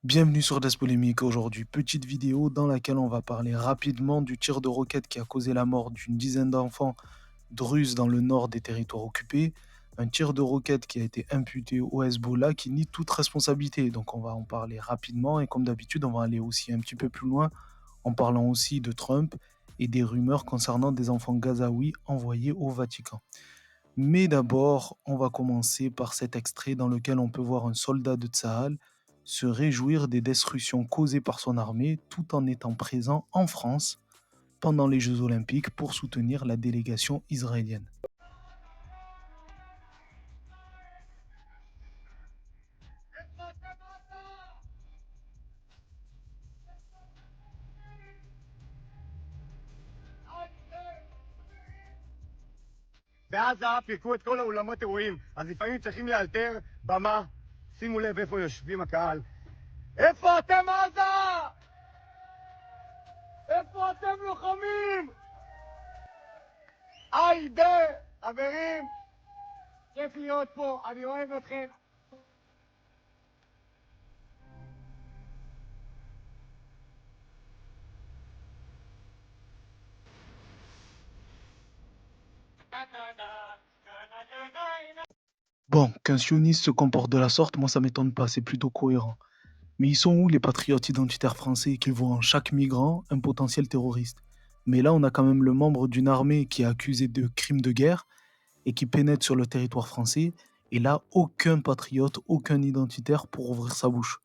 Bienvenue sur Des Polémiques. Aujourd'hui, petite vidéo dans laquelle on va parler rapidement du tir de roquette qui a causé la mort d'une dizaine d'enfants druzes dans le nord des territoires occupés. Un tir de roquette qui a été imputé au Hezbollah qui nie toute responsabilité. Donc on va en parler rapidement et comme d'habitude, on va aller aussi un petit peu plus loin en parlant aussi de Trump et des rumeurs concernant des enfants gazaouis envoyés au Vatican. Mais d'abord, on va commencer par cet extrait dans lequel on peut voir un soldat de Tsahal se réjouir des destructions causées par son armée tout en étant présent en France pendant les Jeux Olympiques pour soutenir la délégation israélienne. בעזה פירקו את כל האולמות אירועים, אז לפעמים צריכים לאלתר במה. שימו לב איפה יושבים הקהל. איפה אתם עזה? איפה אתם לוחמים? היידה, חברים, כיף להיות פה, אני אוהב אתכם. Bon, qu'un sioniste se comporte de la sorte, moi ça m'étonne pas, c'est plutôt cohérent. Mais ils sont où les patriotes identitaires français qui voient en chaque migrant un potentiel terroriste? Mais là, on a quand même le membre d'une armée qui est accusé de crimes de guerre et qui pénètre sur le territoire français, et là, aucun patriote, aucun identitaire pour ouvrir sa bouche.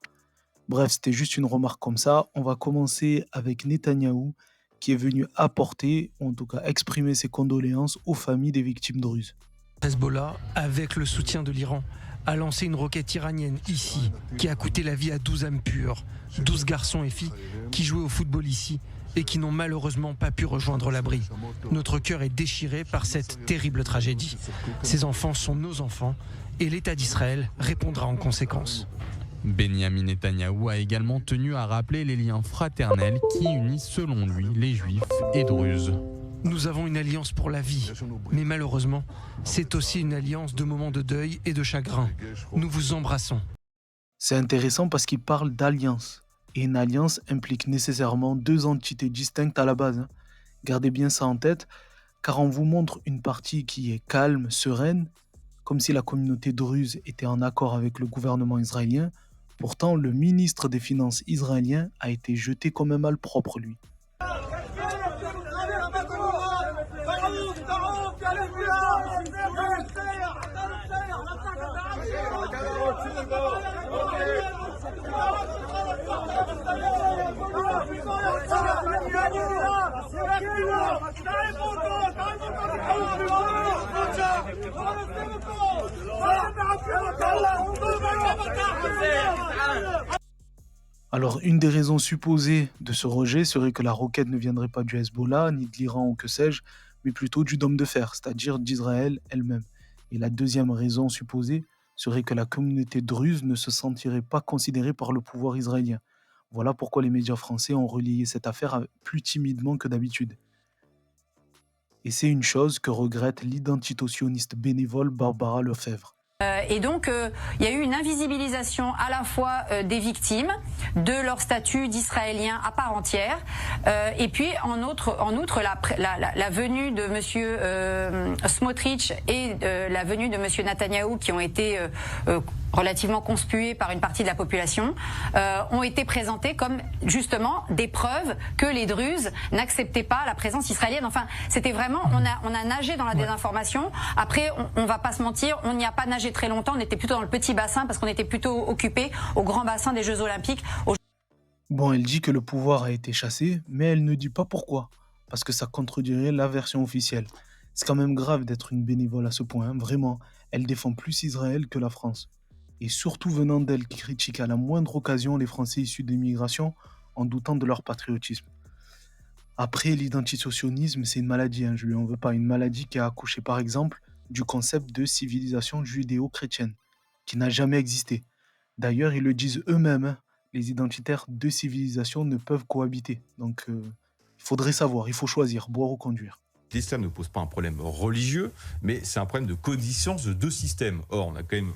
Bref, c'était juste une remarque comme ça. On va commencer avec Netanyahou, qui est venu apporter, ou en tout cas exprimer ses condoléances aux familles des victimes druzes. Hezbollah, avec le soutien de l'Iran, a lancé une roquette iranienne ici, qui a coûté la vie à 12 âmes pures, 12 garçons et filles qui jouaient au football ici et qui n'ont malheureusement pas pu rejoindre l'abri. Notre cœur est déchiré par cette terrible tragédie. Ces enfants sont nos enfants et l'État d'Israël répondra en conséquence. Benyamin Netanyahou a également tenu à rappeler les liens fraternels qui unissent selon lui les Juifs et Druzes. Nous avons une alliance pour la vie, mais malheureusement, c'est aussi une alliance de moments de deuil et de chagrin. Nous vous embrassons. C'est intéressant parce qu'il parle d'alliance. Et une alliance implique nécessairement deux entités distinctes à la base, hein. Gardez bien ça en tête, car on vous montre une partie qui est calme, sereine, comme si la communauté druze était en accord avec le gouvernement israélien. Pourtant, le ministre des Finances israélien a été jeté comme un malpropre, lui. Alors, une des raisons supposées de ce rejet serait que la roquette ne viendrait pas du Hezbollah, ni de l'Iran ou que sais-je, mais plutôt du dôme de fer, c'est-à-dire d'Israël elle-même. Et la deuxième raison supposée serait que la communauté druze ne se sentirait pas considérée par le pouvoir israélien. Voilà pourquoi les médias français ont relayé cette affaire plus timidement que d'habitude. Et c'est une chose que regrette l'identito-sioniste bénévole Barbara Lefebvre. Et donc, il y a eu une invisibilisation à la fois des victimes, de leur statut d'Israéliens à part entière, et puis en outre la venue de Monsieur Smotrich et la venue de Monsieur Netanyahou, qui ont été relativement conspués par une partie de la population, ont été présentés comme justement des preuves que les Druzes n'acceptaient pas la présence israélienne. Enfin, c'était vraiment, on a nagé dans la désinformation. Après, on va pas se mentir, on n'y a pas nagé très longtemps, on était plutôt dans le petit bassin parce qu'on était plutôt occupé au grand bassin des Jeux Olympiques. Bon, elle dit que le pouvoir a été chassé, mais elle ne dit pas pourquoi, parce que ça contredirait la version officielle. C'est quand même grave d'être une bénévole à ce point, hein, vraiment. Elle défend plus Israël que la France. Et surtout venant d'elle qui critique à la moindre occasion les Français issus de l'immigration en doutant de leur patriotisme. Après, l'identito-sionisme, c'est une maladie, hein, je lui en veux pas, une maladie qui a accouché par exemple du concept de civilisation judéo-chrétienne, qui n'a jamais existé. D'ailleurs, ils le disent eux-mêmes, hein, les identitaires de civilisation ne peuvent cohabiter. Donc, il faudrait savoir, il faut choisir, boire ou conduire. L'islam ne pose pas un problème religieux, mais c'est un problème de coexistence de deux systèmes. Or, on a quand même,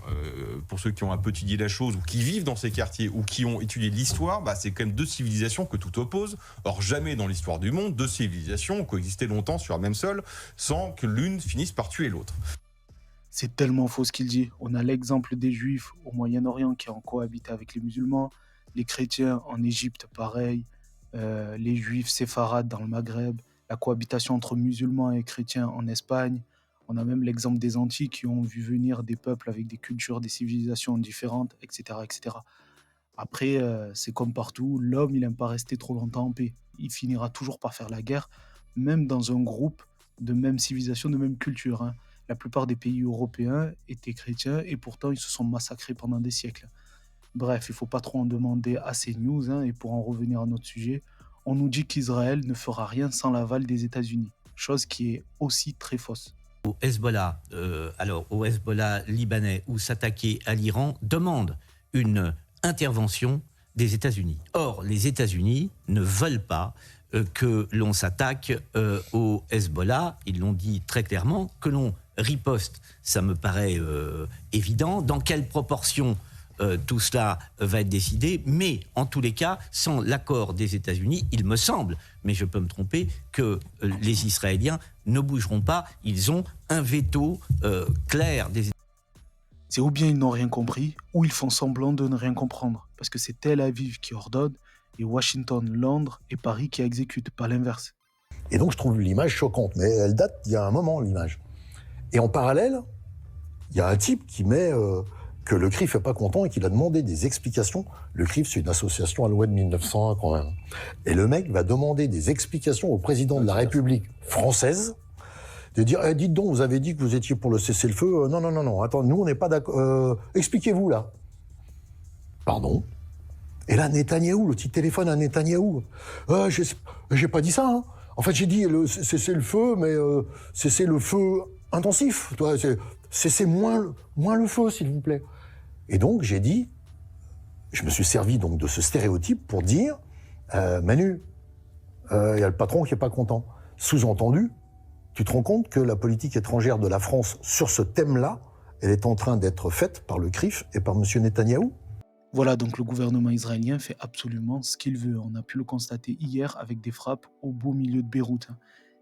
pour ceux qui ont un peu étudié la chose, ou qui vivent dans ces quartiers, ou qui ont étudié l'histoire, c'est quand même deux civilisations que tout oppose. Or, jamais dans l'histoire du monde, deux civilisations ont coexisté longtemps sur un même sol, sans que l'une finisse par tuer l'autre. C'est tellement faux ce qu'il dit. On a l'exemple des Juifs au Moyen-Orient qui ont cohabité avec les musulmans, les chrétiens en Égypte, pareil, les Juifs séfarades dans le Maghreb, la cohabitation entre musulmans et chrétiens en Espagne. On a même l'exemple des Antilles qui ont vu venir des peuples avec des cultures, des civilisations différentes, etc. etc. Après, c'est comme partout, l'homme, il n'aime pas rester trop longtemps en paix. Il finira toujours par faire la guerre, même dans un groupe de même civilisation, de même culture. Hein. La plupart des pays européens étaient chrétiens et pourtant ils se sont massacrés pendant des siècles. Bref, il ne faut pas trop en demander à ces news. Hein, et pour en revenir à notre sujet, on nous dit qu'Israël ne fera rien sans l'aval des États-Unis, chose qui est aussi très fausse. Au Hezbollah, au Hezbollah libanais ou s'attaquer à l'Iran demande une intervention des États-Unis. Or, les États-Unis ne veulent pas que l'on s'attaque au Hezbollah. Ils l'ont dit très clairement, que l'on riposte. Ça me paraît évident. Dans quelle proportion tout cela va être décidé, mais en tous les cas, sans l'accord des États-Unis, il me semble, mais je peux me tromper, que les Israéliens ne bougeront pas. Ils ont un veto clair des États-Unis. C'est ou bien ils n'ont rien compris, ou ils font semblant de ne rien comprendre, parce que c'est Tel Aviv qui ordonne, et Washington, Londres et Paris qui exécutent, pas l'inverse. Et donc je trouve l'image choquante, mais elle date d'il y a un moment, l'image. Et en parallèle, il y a un type qui met que le CRIF n'est pas content et qu'il a demandé des explications. Le CRIF, c'est une association allouée de 1901 quand même. Et le mec va demander des explications au président de la République française, de dire dites donc, vous avez dit que vous étiez pour le cessez-le-feu. Non, attends, nous on n'est pas d'accord. Expliquez-vous là. Pardon. Et là, Netanyahou, le petit téléphone à Netanyahou. J'ai pas dit ça. Hein. En fait, j'ai dit cessez-le-feu, mais cessez-le-feu intensif. Cessez moins le feu, s'il vous plaît. Et donc, j'ai dit, je me suis servi donc de ce stéréotype pour dire, Manu, il y a le patron qui est pas content. Sous-entendu, tu te rends compte que la politique étrangère de la France sur ce thème-là, elle est en train d'être faite par le CRIF et par M. Netanyahou. Voilà, donc le gouvernement israélien fait absolument ce qu'il veut. On a pu le constater hier avec des frappes au beau milieu de Beyrouth.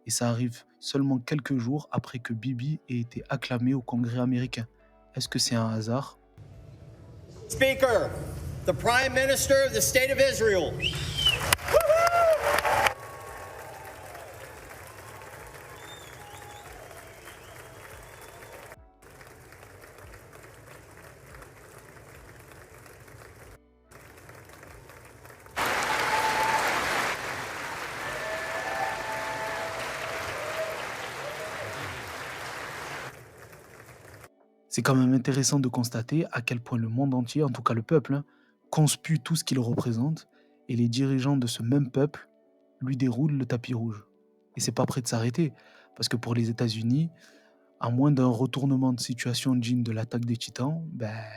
Et ça arrive seulement quelques jours après que Bibi ait été acclamé au Congrès américain. Est-ce que c'est un hasard? Speaker, the Prime Minister of the State of Israel. C'est quand même intéressant de constater à quel point le monde entier, en tout cas le peuple, conspue tout ce qu'il représente, et les dirigeants de ce même peuple lui déroulent le tapis rouge. Et c'est pas prêt de s'arrêter, parce que pour les États-Unis, à moins d'un retournement de situation digne de l'attaque des Titans,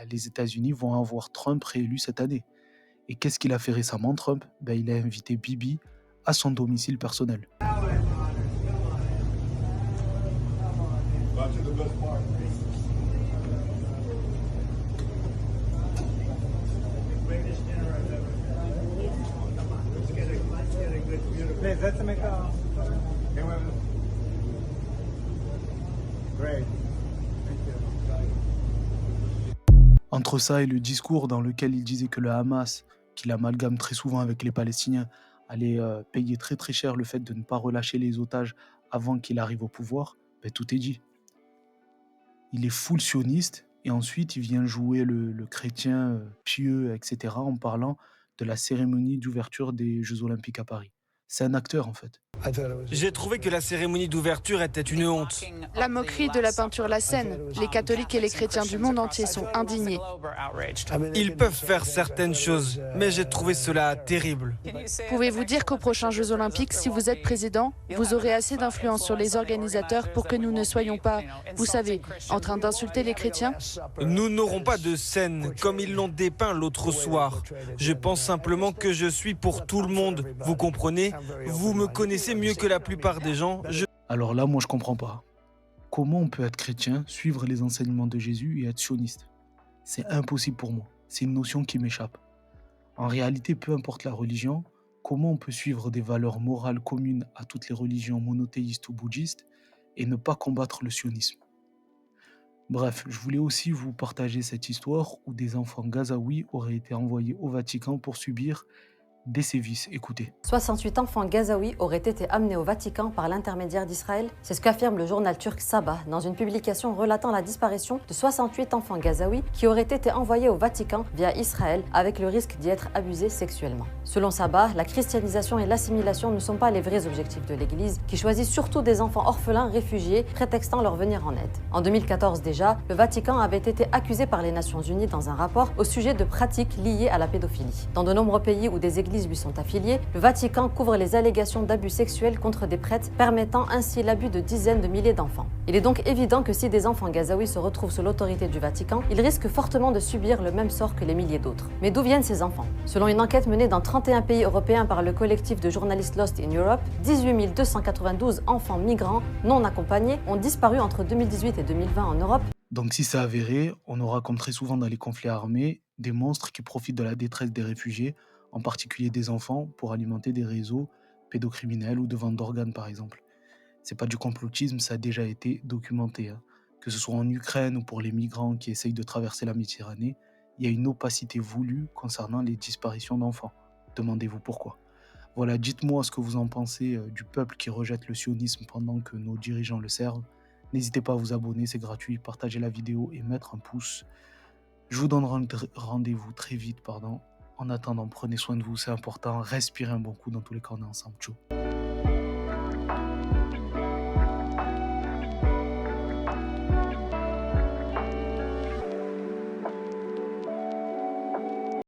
les États-Unis vont avoir Trump réélu cette année. Et qu'est-ce qu'il a fait récemment, Trump? Il a invité Bibi à son domicile personnel. Entre ça et le discours dans lequel il disait que le Hamas, qu'il amalgame très souvent avec les Palestiniens, allait payer très très cher le fait de ne pas relâcher les otages avant qu'il arrive au pouvoir, tout est dit. Il est full sioniste et ensuite il vient jouer le chrétien pieux, etc. en parlant de la cérémonie d'ouverture des Jeux Olympiques à Paris. C'est un acteur en fait. J'ai trouvé que la cérémonie d'ouverture était une honte. La moquerie de la peinture La Seine. Les catholiques et les chrétiens du monde entier sont indignés. Ils peuvent faire certaines choses, mais j'ai trouvé cela terrible. Pouvez-vous dire qu'aux prochains Jeux Olympiques, si vous êtes président, vous aurez assez d'influence sur les organisateurs pour que nous ne soyons pas, vous savez, en train d'insulter les chrétiens? Nous n'aurons pas de scène comme ils l'ont dépeint l'autre soir. Je pense simplement que je suis pour tout le monde. Vous comprenez? Vous me connaissez mieux que la plupart des gens. Alors là, moi, je comprends pas. Comment on peut être chrétien, suivre les enseignements de Jésus et être sioniste? C'est impossible pour moi. C'est une notion qui m'échappe. En réalité, peu importe la religion, comment on peut suivre des valeurs morales communes à toutes les religions monothéistes ou bouddhistes et ne pas combattre le sionisme? Bref, je voulais aussi vous partager cette histoire où des enfants gazaouis auraient été envoyés au Vatican pour subir des sévices. Écoutez. 68 enfants gazaouis auraient été amenés au Vatican par l'intermédiaire d'Israël. C'est ce qu'affirme le journal turc Sabah dans une publication relatant la disparition de 68 enfants gazaouis qui auraient été envoyés au Vatican via Israël avec le risque d'y être abusés sexuellement. Selon Sabah, la christianisation et l'assimilation ne sont pas les vrais objectifs de l'Église, qui choisit surtout des enfants orphelins réfugiés, prétextant leur venir en aide. En 2014 déjà, le Vatican avait été accusé par les Nations Unies dans un rapport au sujet de pratiques liées à la pédophilie. Dans de nombreux pays où des églises lui sont affiliées, le Vatican couvre les allégations d'abus sexuels contre des prêtres, permettant ainsi l'abus de dizaines de milliers d'enfants. Il est donc évident que si des enfants gazaouis se retrouvent sous l'autorité du Vatican, ils risquent fortement de subir le même sort que les milliers d'autres. Mais d'où viennent ces enfants? Selon une enquête menée dans 31 pays européens par le collectif de journalistes Lost in Europe, 18 292 enfants migrants non accompagnés ont disparu entre 2018 et 2020 en Europe. Donc si c'est avéré, on aura comme très souvent dans les conflits armés, des monstres qui profitent de la détresse des réfugiés, en particulier des enfants, pour alimenter des réseaux pédocriminels ou de vente d'organes par exemple. C'est pas du complotisme, ça a déjà été documenté. Que ce soit en Ukraine ou pour les migrants qui essayent de traverser la Méditerranée, il y a une opacité voulue concernant les disparitions d'enfants. Demandez-vous pourquoi. Voilà, dites-moi ce que vous en pensez du peuple qui rejette le sionisme pendant que nos dirigeants le servent. N'hésitez pas à vous abonner, c'est gratuit, partagez la vidéo et mettre un pouce. Je vous donne rendez-vous très vite, En attendant, prenez soin de vous, c'est important. Respirez un bon coup, dans tous les cas, on est ensemble. Ciao.